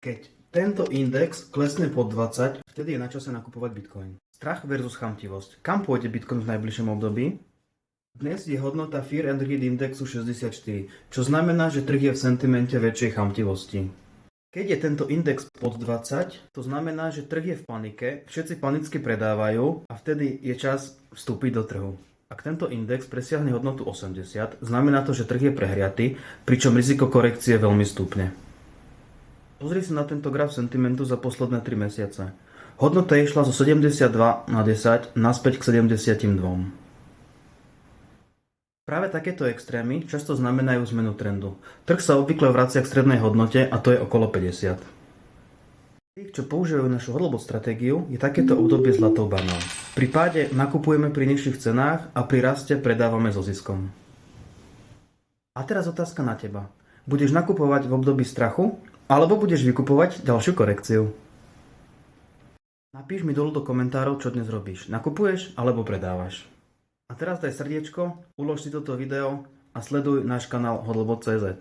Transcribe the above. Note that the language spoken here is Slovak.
Keď tento index klesne pod 20, vtedy je na čase nakupovať Bitcoin. Strach versus chamtivosť. Kam pôjde Bitcoin v najbližšom období? Dnes je hodnota Fear and Greed indexu 64, čo znamená, že trh je v sentimente väčšej chamtivosti. Keď je tento index pod 20, to znamená, že trh je v panike, všetci panicky predávajú a vtedy je čas vstúpiť do trhu. Ak tento index presiahne hodnotu 80, znamená to, že trh je prehriatý, pričom riziko korekcie veľmi stúpne. Pozri sa na tento graf sentimentu za posledné 3 mesiace. Hodnota išla zo 72 na 10 naspäť k 72. Práve takéto extrémy často znamenajú zmenu trendu. Trh sa obvykle vracia k strednej hodnote a to je okolo 50. Tých, čo používajú našu hodlbot stratégiu, je takéto obdobie zlatou banou. Pri páde nakupujeme pri nižších cenách a pri raste predávame so ziskom. A teraz otázka na teba. Budeš nakupovať v období strachu, alebo budeš vykupovať ďalšiu korekciu? Napíš mi dolu do komentárov, čo dnes robíš. Nakupuješ alebo predávaš? A teraz daj srdiečko, ulož si toto video a sleduj náš kanál hodlbot.cz.